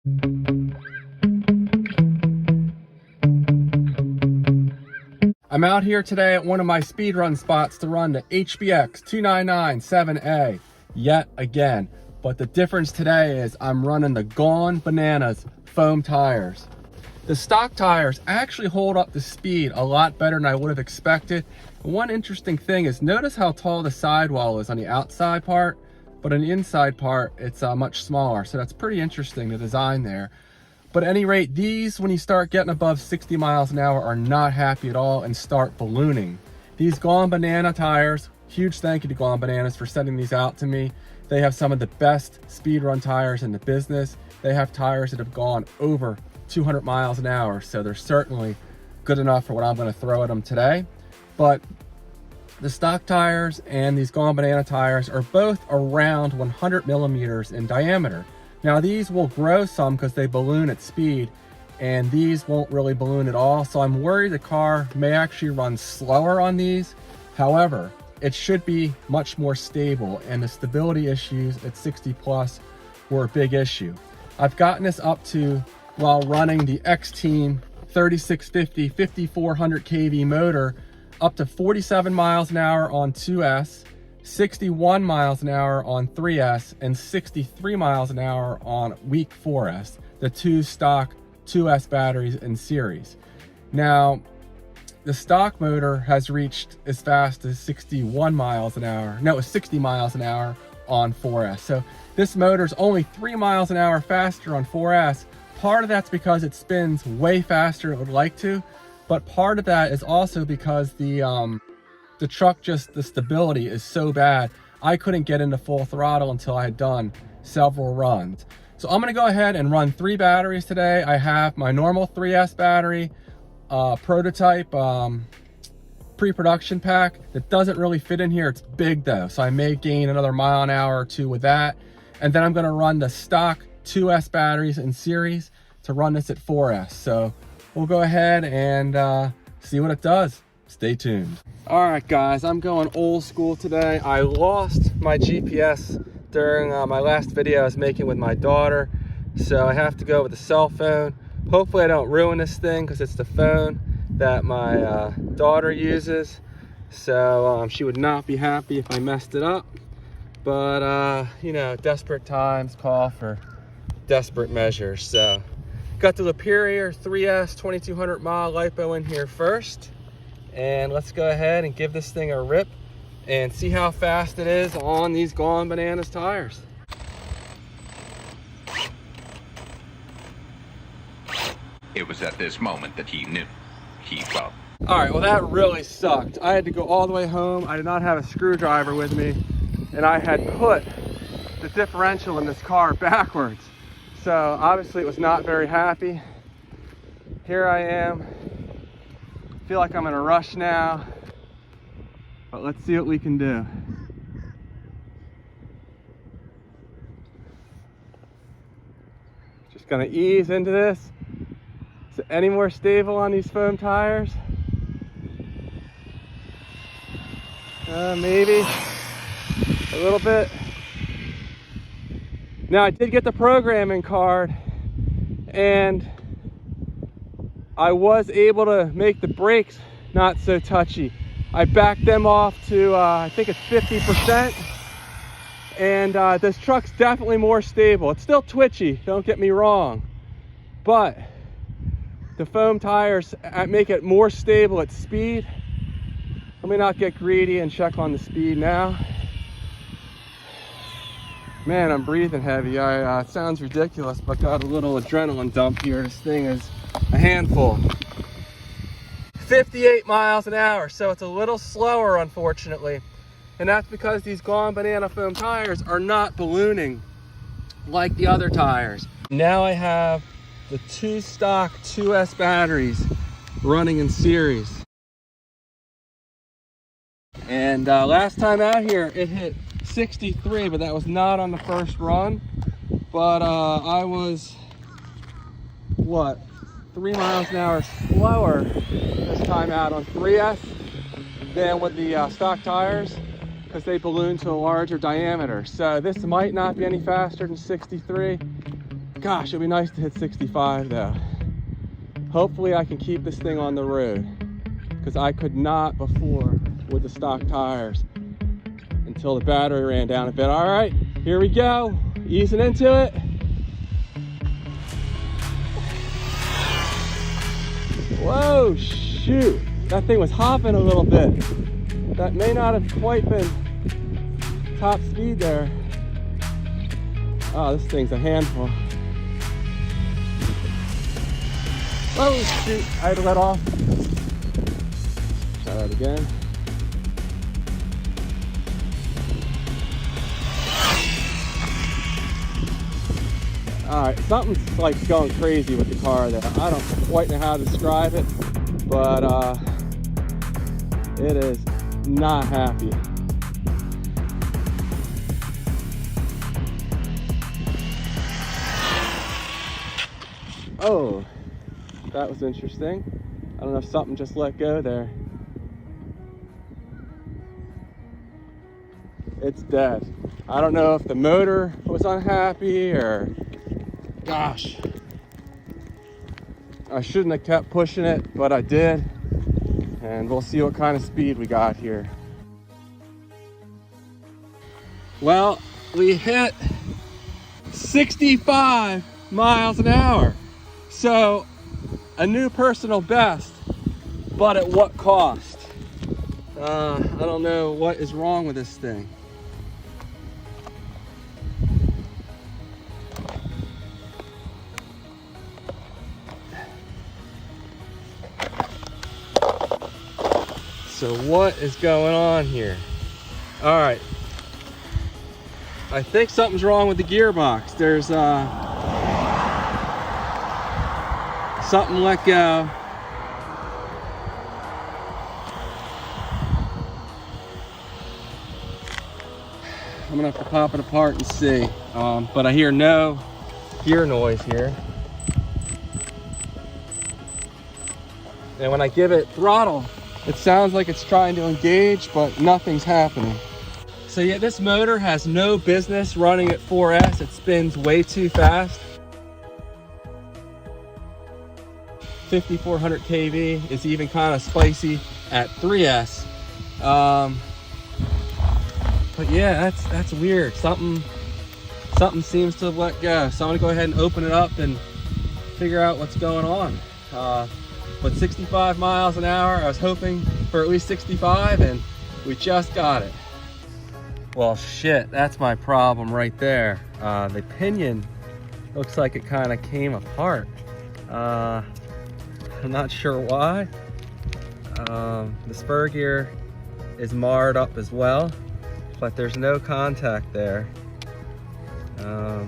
I'm out here today at one of my speed run spots to run the HBX 2997A yet again. But the difference today is I'm running the Gone Bananas foam tires. The stock tires actually hold up the speed a lot better than I would have expected. One interesting thing is notice how tall the sidewall is on the outside part, but on the inside part, it's much smaller. So that's pretty interesting, the design there. But at any rate, these, when you start getting above 60 miles an hour, are not happy at all and start ballooning. These Gone Banana tires, huge thank you to Gone Bananas for sending these out to me. They have some of the best speed run tires in the business. They have tires that have gone over 200 miles an hour, so they're certainly good enough for what I'm going to throw at them today. But the stock tires and these Gone Banana tires are both around 100 millimeters in diameter. Now these will grow some because they balloon at speed, and these won't really balloon at all. So I'm worried the car may actually run slower on these. However, it should be much more stable, and the stability issues at 60 plus were a big issue. I've gotten this up to, while running the XTeam 3650 5400 kV motor, up to 47 miles an hour on 2S, 61 miles an hour on 3S, and 63 miles an hour on weak 4S, the two stock 2S batteries in series. Now, the stock motor has reached as fast as 61 miles an hour. No, it's 60 miles an hour on 4S. So this motor is only 3 miles an hour faster on 4S. Part of that's because it spins way faster than it would like to, but part of that is also because the truck, just the stability is so bad, I couldn't get into full throttle until I had done several runs. So I'm gonna go ahead and run 3 batteries today. I have my normal 3S battery, prototype pre-production pack that doesn't really fit in here. It's big though, so I may gain another mile an hour or two with that. And then I'm gonna run the stock 2S batteries in series to run this at 4S. So we'll go ahead and see what it does. Stay tuned. All right, guys, I'm going old school today. I lost my GPS during my last video I was making with my daughter, so I have to go with the cell phone. Hopefully I don't ruin this thing because it's the phone that my daughter uses, so she would not be happy if I messed it up. But you know, desperate times call for desperate measures. So got the Superior 3S 2200 mile LiPo in here first, and let's go ahead and give this thing a rip and see how fast it is on these Gone Bananas tires. It was at this moment that he knew he fell. All right, well that really sucked. I had to go all the way home. I did not have a screwdriver with me, and I had put the differential in this car backwards. So obviously it was not very happy. Here I am. Feel like I'm in a rush now, but let's see what we can do. Just gonna ease into this. Is it any more stable on these foam tires? Maybe a little bit. Now I did get the programming card, and I was able to make the brakes not so touchy. I backed them off to, I think it's 50%. And this truck's definitely more stable. It's still twitchy, don't get me wrong. But the foam tires make it more stable at speed. Let me not get greedy and check on the speed now. Man, I'm breathing heavy. It sounds ridiculous, but got a little adrenaline dump here. This thing is a handful. 58 miles an hour, so it's a little slower, unfortunately. And that's because these Gone Banana foam tires are not ballooning like the other tires. Now I have the 2 stock 2S batteries running in series. And last time out here, it hit 63, but that was not on the first run. But I was, what, 3 miles an hour slower this time out on 3S than with the stock tires, because they balloon to a larger diameter. So this might not be any faster than 63, Gosh, it'd be nice to hit 65 though. Hopefully I can keep this thing on the road, because I could not before with the stock tires until the battery ran down a bit. All right, here we go, easing into it. Whoa, shoot, that thing was hopping a little bit. That may not have quite been top speed there. Oh, this thing's a handful. Oh shoot, I had to let off. Try that again. All right, something's like going crazy with the car there. I don't quite know how to describe it, but it is not happy. Oh, that was interesting. I don't know if something just let go there. It's dead. I don't know if the motor was unhappy or, gosh, I shouldn't have kept pushing it, but I did. And we'll see what kind of speed we got here. Well, we hit 65 miles an hour. So, a new personal best, but at what cost? I don't know what is wrong with this thing. So what is going on here? All right, I think something's wrong with the gearbox. There's something let go. I'm gonna have to pop it apart and see. But I hear no gear noise here. And when I give it throttle, it sounds like it's trying to engage, but nothing's happening. So yeah, this motor has no business running at 4S. It spins way too fast. 5400 kV is even kind of spicy at 3S. But yeah, that's weird. Something seems to have let go. So I'm gonna go ahead and open it up and figure out what's going on. But 65 miles an hour, I was hoping for at least 65, and we just got it. Well, shit, that's my problem right there. The pinion looks like it kind of came apart. I'm not sure why. The spur gear is marred up as well, but there's no contact there. Yeah,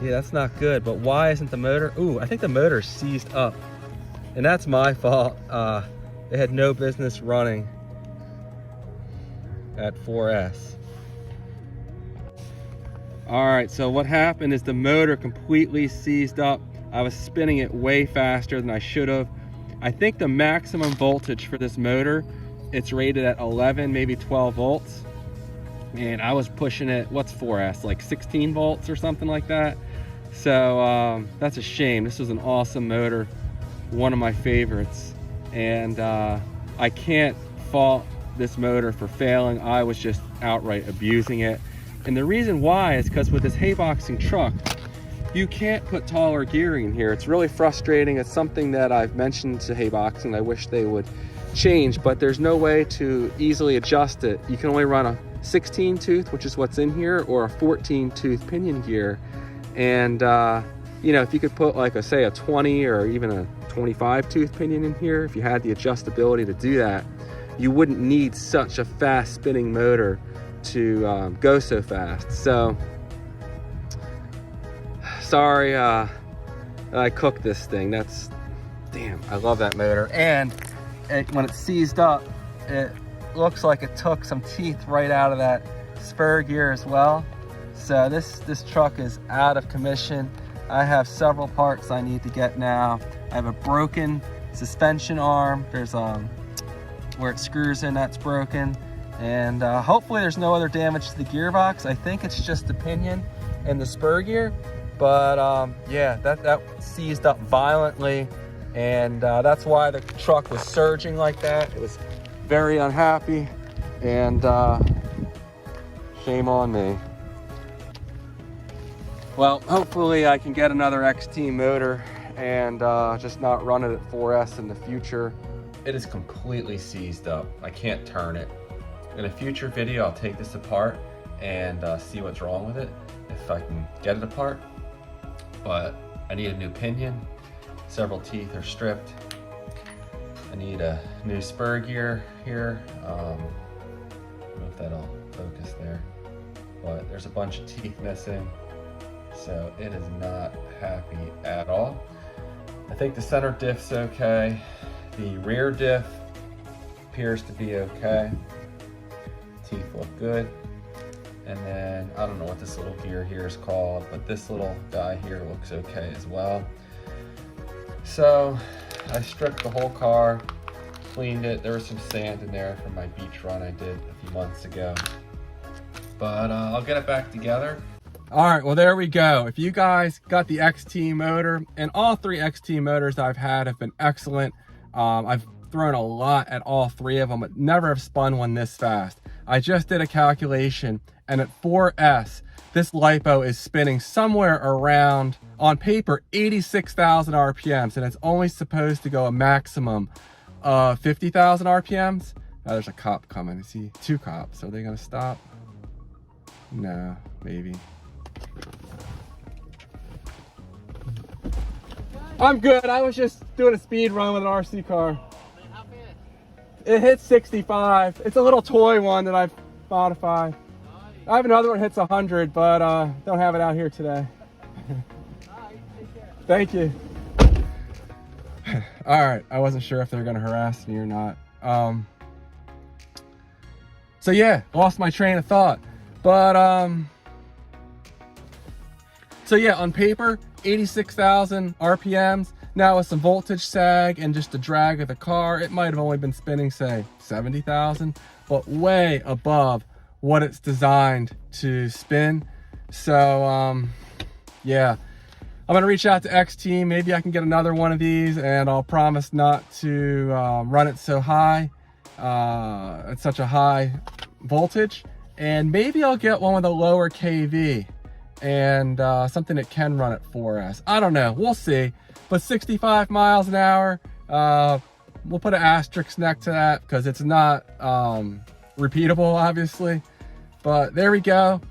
that's not good, but why isn't the motor? Ooh, I think the motor's seized up, and that's my fault. It had no business running at 4S. All right, so what happened is the motor completely seized up. I was spinning it way faster than I should have. I think the maximum voltage for this motor, it's rated at 11, maybe 12 volts. And I was pushing it, what's 4S, like 16 volts or something like that. So that's a shame. This was an awesome motor, one of my favorites. And I can't fault this motor for failing. I was just outright abusing it. And the reason why is because with this hayboxing truck, you can't put taller gearing in here. It's really frustrating. It's something that I've mentioned to hayboxing. I wish they would change, but there's no way to easily adjust it. You can only run a 16 tooth, which is what's in here, or a 14 tooth pinion gear. And you know, if you could put like say a 20 or even a 25 tooth pinion in here, if you had the adjustability to do that, you wouldn't need such a fast spinning motor to go so fast. So sorry I cooked this thing. That's, damn, I love that motor. And when it's seized up, it looks like it took some teeth right out of that spur gear as well. So this truck is out of commission. I have several parts I need to get now. I have a broken suspension arm. There's where it screws in, that's broken. And hopefully there's no other damage to the gearbox. I think it's just the pinion and the spur gear. But yeah, that seized up violently, and that's why the truck was surging like that. It was very unhappy, and shame on me. Well, hopefully I can get another XTeam motor and just not run it at 4S in the future. It is completely seized up. I can't turn it. In a future video, I'll take this apart and see what's wrong with it, if I can get it apart. But I need a new pinion. Several teeth are stripped. I need a new spur gear here. I don't know if that'll focus there, but there's a bunch of teeth missing. So it is not happy at all. I think the center diff's okay. The rear diff appears to be okay. Teeth look good. And then, I don't know what this little gear here is called, but this little guy here looks okay as well. So I stripped the whole car, cleaned it. There was some sand in there from my beach run I did a few months ago. But I'll get it back together. All right, well, there we go. If you guys got the XTeam motor, and all 3 XTeam motors I've had have been excellent. I've thrown a lot at all 3 of them, but never have spun one this fast. I just did a calculation, and at 4S, this LiPo is spinning somewhere around, on paper, 86,000 RPMs, and it's only supposed to go a maximum of 50,000 RPMs. Now there's a cop coming. I see 2 cops. Are they gonna stop? No, maybe. I'm good. I was just doing a speed run with an RC car. It hits 65. It's a little toy one that I've modified. I have another one that hits 100, but don't have it out here today. Thank you. All right, I wasn't sure if they're gonna harass me or not. So yeah, lost my train of thought. But so yeah, on paper, 86,000 RPMs. Now with some voltage sag and just the drag of the car, it might have only been spinning, say, 70,000, but way above what it's designed to spin. So yeah, I'm gonna reach out to XTeam. Maybe I can get another one of these, and I'll promise not to run it so high, at such a high voltage. And maybe I'll get one with a lower KV and something that can run at 4S. I don't know, we'll see. But 65 miles an hour, we'll put an asterisk next to that because it's not repeatable, obviously. But there we go.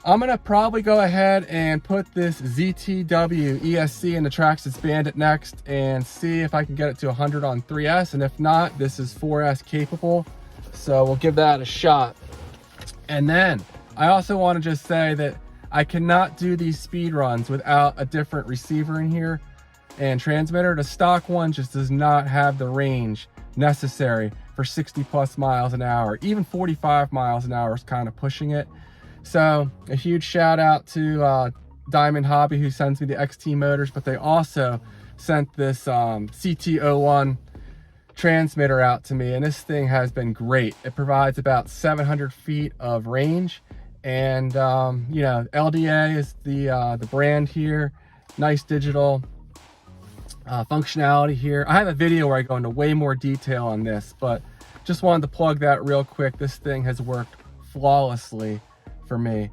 I'm gonna probably go ahead and put this ZTW ESC in the Traxxas Bandit next and see if I can get it to 100 on 3S. And if not, this is 4S capable. So we'll give that a shot. And then I also want to just say that I cannot do these speed runs without a different receiver in here and transmitter. The stock one just does not have the range necessary for 60 plus miles an hour. Even 45 miles an hour is kind of pushing it. So a huge shout out to Diamond Hobby, who sends me the XTeam motors, but they also sent this CT01 transmitter out to me, and this thing has been great. It provides about 700 feet of range, and you know, LDA is the brand here. Nice digital functionality here. I have a video where I go into way more detail on this, but just wanted to plug that real quick. This thing has worked flawlessly for me.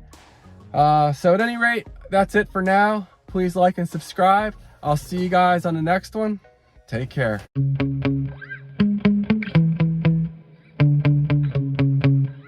So at any rate, that's it for now. Please like and subscribe. I'll see you guys on the next one. Take care.